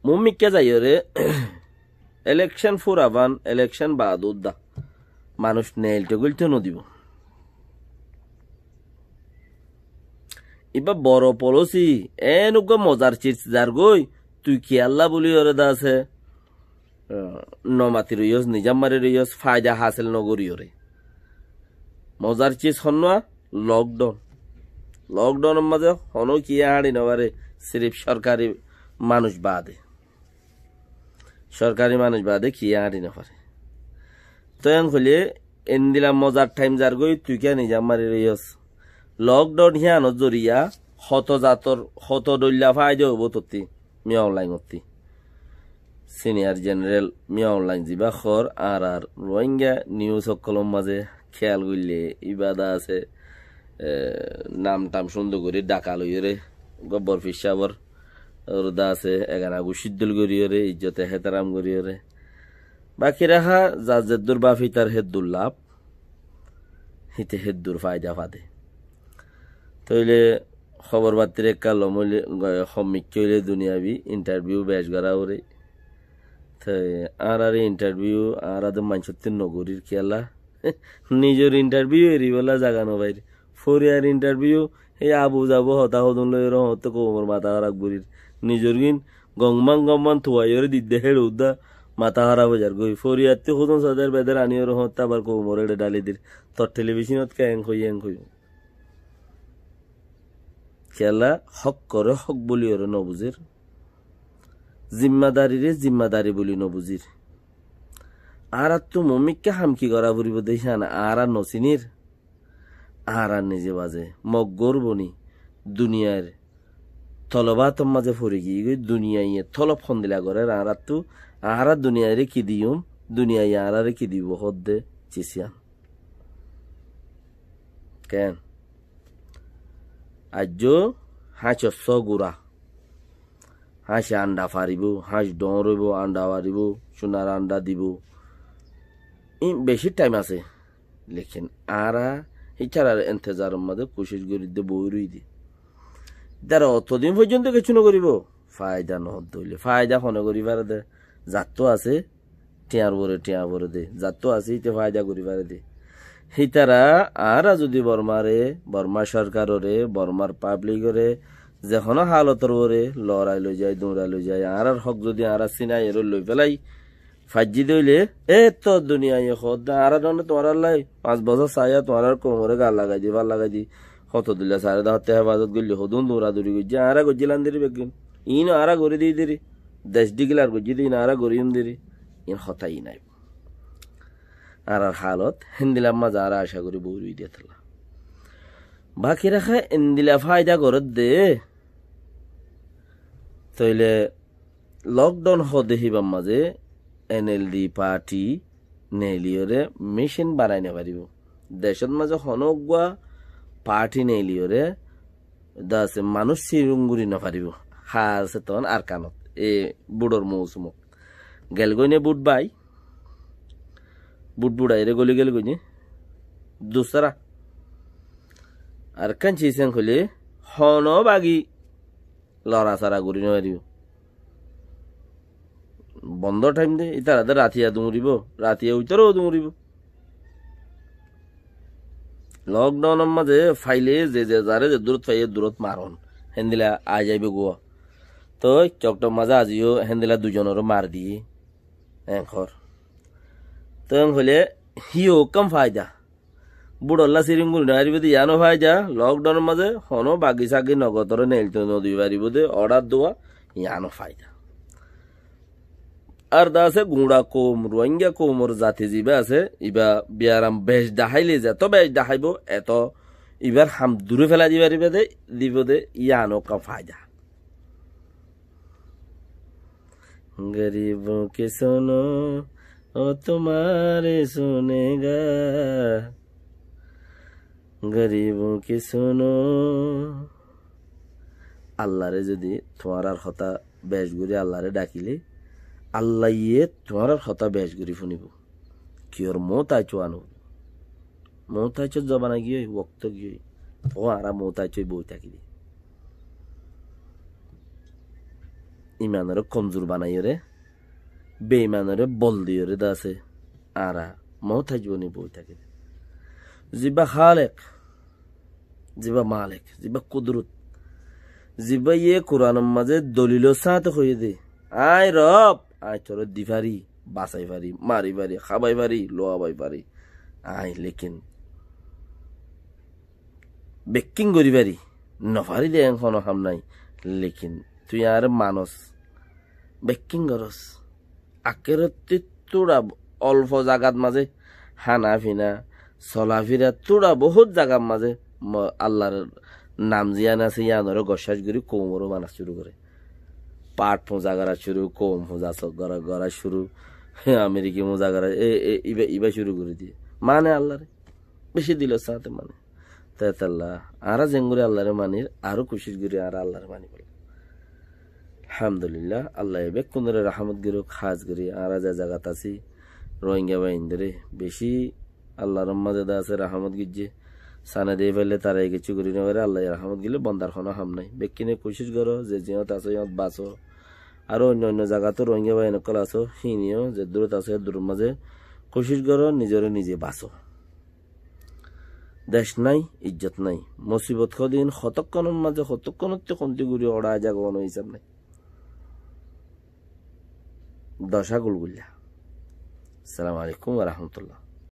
মুমিক্কে যাইরে election ফুরাবান election বাদুদ্দা মানুষ নেইলতে গুলতে নদিব ইবা বড় পলসি এনুগ মজার চিজ যার গই তুই কি আল্লাহ বলি ওরে দা আছে নমাতি রইস নিজামারি রইস ফায়দা হাসিল নগরী ওরে মজার চিজ হন্না লকডাউনের মাঝে হনো কি হাড়ি নবারে সিরিফ সরকারি মানুষ বাদে কি হাড়ি নপারে তো এখন হলে এন দিলাম মজার টাইম যার গই তুই কে নিজামারি রইস লকডাউন হিয়ানো জরিয়া হত দল্যা ফায়দা হব তত্তি মিয়া অনলাইন অত্তি সিনিয়র জেনারেল মিয়া অনলাইন জিবা খর আর রোহিঙ্গা নিউজ সকলম মাঝে খেয়াল করলে ইবাদা আছে নাম টাম সুন্দর করে ডাকা লইরে গব্বর ফিসাবর রোদা আছে এগানা গুসিদ্দুল গরিয়রে ইজ্জতে হেতারাম গরিয়রে বাকি রাহা জাজেদ্দুর বাফি তার হেদ্দুর লাভ হিতে হেদ্দুর ফায়দা ফাদে তইলে খবর বার্তির কাল সমীক্ষা দুনিয়াবি ইন্টারভিউ বেশ করা ওরে আর ইন্টারভিউ আর মানুষের নগরীর খেলা নিজের ইন্টারভিউ এরি বলা জাগানো বাইরে ফরিয়ার ইন্টারভিউ এই আবু যাবো হতা হদন লই হত কোমর মাথা হারাক বুড়ির নিজের গিন গংমান থুয়াইরে দিদে হেড় উদ্দা মাথা হারা বাজার গই ফরিয়াতে হদন সাদের বেদের আনিয়র হত আবার কোমর এড়ে ডালি দির তোর টেলিভিশনত কে এং হই খেলা হক করে হক বলি ওরে নবুজির জিম্মাদারি বলি নবুজির আর তো মমিককে হামকি করা বুড়িব দেখান আর নসিনির আর নিজে বাজে মগর বনি দুনিয়ার তলবাত মাঝে ফরি গিয়ে দুনিয়ায় তলব ফোন দিলা করে আর তো আর দুনিয়ারে কি দিউম দুনিয়ায় আর কি দিব হদ্দে চিসিয়াম কেন আজ হাঁস গুড়া হাঁসে আন্ডা ফারিব হাঁস ডরব আন্ডা ফারিব সোনার আন্ডা দিব বেশি টাইম আছে লেকিন আরা ইচ্ছার এন্তেজারের মধ্যে কোশিশ করি দে বই রই দি তারা অতদিন পর্যন্ত কিছু না করিব ফায়দা নহত হইলে ফায়দা ফোনে করিবার দে জাত আছে টিয়ার বরে দে জাত আছে ইতে ফায়দা করিবার দে হিতারা আরা যদি বর্মা সরকাররে বর্মার পাবলিকরে যেখন হালতর ওরে লড়াই লই যায় দৌড়াই লই যায় আর হক যদি আর চিনাই এর লই পেলাই ফাজি দইলে তো দুনিয়ায় হদ আর তোমার লাই 5 বছর চাইয়া তোমার কোমরে গাল লাগাই দি হত দিলে সারে দাহতে হেফাজত গলি হদুন দৌড়া দৌড়ি গজি আর গজিলান দিরি বেগিন ইন আর গড়ি দিয়ে দিরি 10 ডিগ্লার গজি দিন আর গড়িম দিরি ইন হতাই নাই আর হালত হিন্দিলাম মা যারা আশা করি বউরুই দিয়ে থাকলা বাকি রাখা ইন্দিলা ফায়দা করে দে তইলে লকডাউন দেখিবাম মাঝে এনএলডি পার্টি নেলিওরে মেশিন বানাই না পারিব দেশের মাঝে হনগুয়া পার্টি নেলিওরে দাসে মানুষ চিরুঙ্গুরি না পারিব হার আছে তখন আর কানত এ বুড়োর মৌসুমক গেল গইনে বুট বাই বুড়াইরে গলি গেল গইনে দুসরা আর কাঞ্চি সেন খুলে হন বাগি লড়া সারা করি নারিব বন্ধ টাইম দে ইতারা রাতিয়া দুমরিব রাতিয়া উইতারও দুমরিব লকডাউনের মাঝে ফাইলে যে যারে যে দূরত ফাইয়ে দূরত মারন হেন্দিলা আই যাইবে গোয়া তো চকটক মাঝে আজিও হেন্দিলা দুজনেরও মার দিয়ে এখর তো হলে হিও কম ফায়দা বুড়ল্লা সিরিঙ্গুল নারিব দে ইয়ানো ফায়দা লকডাউনের মাঝে হনো বাগি সাগি নগদরে নেলতে নদী পারিব দে অর্ডার দেওয়া ইয়ানো ফায়দা আর দা আছে গুঁড়া কোম রোহিঙ্গা কোমর জাতি জিবা আছে ইবা বিয়ারাম বেশ দেখাইলে যত বেশ দেখাইব এত ইবার হাম দূরে ফেলা দিব দে ইয়ানো কা ফায়দা গরিবों के सुनो ओ तुम्हारे सुनेगा গরিবों के सुनो আল্লাহরে যদি তোমার কথা বেশ করে আল্লাহরে ডাকিলে আল্লাহ ইয়ে তোমার কথা বেশ করে শুনিব কি ওর মত আইছো জবানা গিয়ে ওক্ত গিয়ে ও আর মত আইছো বই থাকি ইমানের কমজোর বানাই রে বেইমানের বল দিয়ে রে দাসে আরা মহ থাকবনি বই থাকে জিবা খালেক জিবা মালিক জিবা কুদরত জিবা ইয়ে কোরআনের মাঝে দলিল সাথে হয়ে দে আয় রব আয় তোর দিভারি বাসাই পারি মারি পারি খাবাই পারি লোয়াবাই পারি আয় লেকিন বেকিং করি পারি নফারি দে এখনো হাম নাই লেকিন তুই আর মানস বেকিং করস আকের তোরা অল্প জাগাত মাঝে হানা ফিনা চলাফিরা তোরা বহুত জাগার মাঝে আল্লাহর নাম জিয়ান আছে ইয়ানোর গসাস করি কোমরও মানা শুরু করে পাট মোজা করা শুরু কোম মোজা গড়া শুরু আমেরিকি মোজা করা ইবা শুরু করে দিয়ে মানে আল্লাহরে বেশি দিল সাথে মানে তাই আল্লাহ আরা জেঙ্গুরে আল্লাহরে মানির আরো কোশিশ করি আর আল্লাহরে মানি বলে আলহামদুলিল্লাহ আল্লাহ এবে কোনরে রাহমত গিরো খাজ করি আরা যা জায়গাত আছি রোহিঙ্গা বাইন্দরে বেশি আল্লাহর মাঝে দা আছে রাহমত গিজে সানা দিয়ে ফেললে তারা কিছু করি না পারে আল্লাহ রাহমত গিলে বন্দার কোনো হাম নাই বেকিনে কোশিশ করো যে জিয়ত আছে ইয়ত বাঁচো আর অন্য অন্য জায়গাতে রোহিঙ্গা বাহিনী নকল আছো হিনিও যে দূরত আছে দূর মাঝে কোশিশ করো নিজরে নিজে বাঁচো দেশ নাই ইজ্জত নাই মুসিবত কদিন শতক্ষণের মাঝে শতক্ষণত কমতি ঘুরি ওড়া জাগ কোনো হিসাব নাই দশা গুলগুল্লা আসসালামু আলাইকুম ওয়া রাহমাতুল্লাহ।